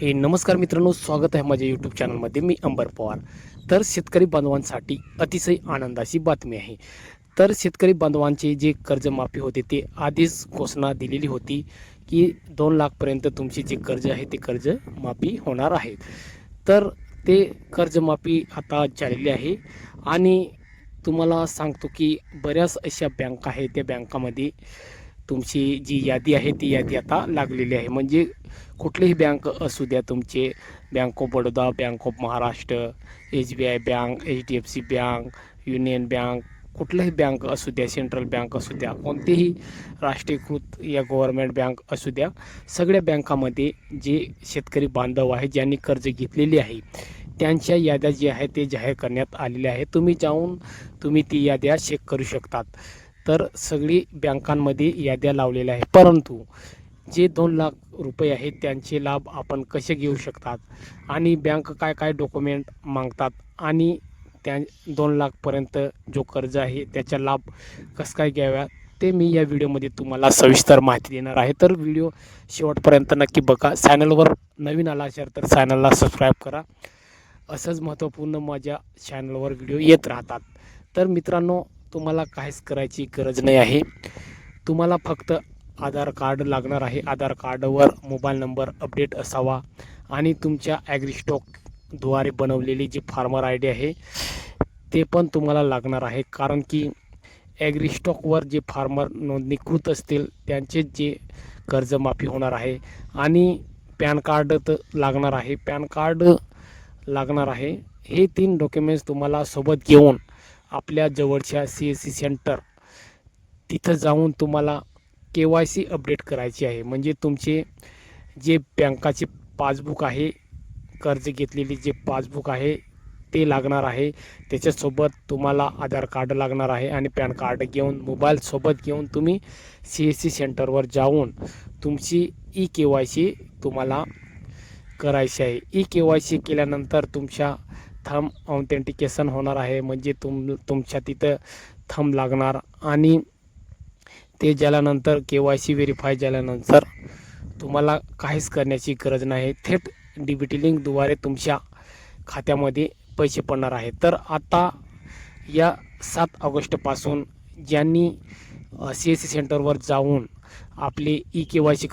नमस्कार मित्रांनो, स्वागत आहे माझ्या यूट्यूब चॅनलमध्ये. मी अंबर पवार. तर शेतकरी बांधवांसाठी अतिशय आनंदाची बातमी आहे. तर शेतकरी बांधवांचे जे कर्जमाफी होते ते आधीच घोषणा दिलेली होती की 2 लाखपर्यंत तुमचे जे कर्ज आहे ते कर्ज माफी होणार आहे. तर ते कर्जमाफी आता झालेली आहे आणि तुम्हाला सांगतो की बऱ्याच अशा बँका आहेत, त्या बँकामध्ये तुमची जी यादी आहे ती यादी आता लागलेली आहे. म्हणजे कुठलीही बँक असू द्या, तुमचे bank of Baroda, bank of Maharashtra, SBI bank, HDFC bank, union bank, कुठल्याही बँक असू द्या, सेंट्रल बँक असू द्या, कोणतेही राष्ट्रीयकृत या गव्हर्नमेंट बँक असू द्या, सगळ्या बँकामध्ये जे शेतकरी बांधव आहे ज्यांनी कर्ज घेतलेली आहे त्यांच्या याद्या जे आहे ते जाहीर करण्यात आलेल्या आहे. तुम्ही जाऊन ती याद्या चेक करू शकतात. तर सगळी बँकांमध्ये याद्या लावलेल्या आहे. परंतु जे 2 लाख रुपये आहेत त्यांचे लाभ आपण कसे घेऊ शकतात आणि बँक काय काय डॉक्युमेंट मागतात आणि त्या 2 लाखपर्यंत जो कर्ज आहे त्याचा लाभ कसं काय घ्यावा ते मी या व्हिडिओमध्ये तुम्हाला सविस्तर माहिती देणार आहे. तर व्हिडिओ शेवटपर्यंत नक्की बघा. चॅनलवर नवीन आला असेल तर चॅनलला सबस्क्राईब करा. असंच महत्त्वपूर्ण माझ्या चॅनलवर व्हिडिओ येत राहतात. तर मित्रांनो, तुम्हाला काहीच करायची गरज नाही आहे. तुम्हाला फक्त आधार कार्ड लागणार आहे. आधार कार्डवर मोबाईल नंबर अपडेट असावा आणि तुमच्या ॲग्रीस्टॉकद्वारे बनवलेली जी फार्मर ID आहे ते पण तुम्हाला लागणार आहे. कारण की ॲग्रीस्टॉकवर जे फार्मर नोंदणीकृत असतील त्यांचे जे कर्जमाफी होणार आहे. आणि पॅन कार्ड तर लागणार आहे. पॅन कार्ड लागणार आहे. हे 3 डॉक्युमेंट्स तुम्हाला सोबत घेऊन आपल्या जवळच्या CSC सेंटर तिथं जाऊन तुम्हाला KYC अपडेट करायची आहे. म्हणजे तुमचे जे बँकाचे पासबुक आहे, कर्ज घेतलेली जे पासबुक आहे ते लागणार आहे. त्याच्यासोबत तुम्हाला आधार कार्ड लागणार आहे आणि पॅन कार्ड घेऊन मोबाईल सोबत घेऊन तुम्ही CSC सेंटरवर जाऊन तुमची KYC तुम्हाला करायची आहे. KYC केल्यानंतर तुमच्या थंब ऑथेंटिकेशन होणार आहे. म्हणजे तुमच्या तिथं थंब लागणार आणि ते झाल्यानंतर KYC व्हेरीफाय झाल्यानंतर तुम्हाला काहीच करण्याची गरज नाही. थेट DBT लिंकद्वारे तुमच्या खात्यामध्ये पैसे पडणार आहेत. तर आता या 7 ऑगस्टपासून ज्यांनी CSC सेंटरवर जाऊन आपले KYC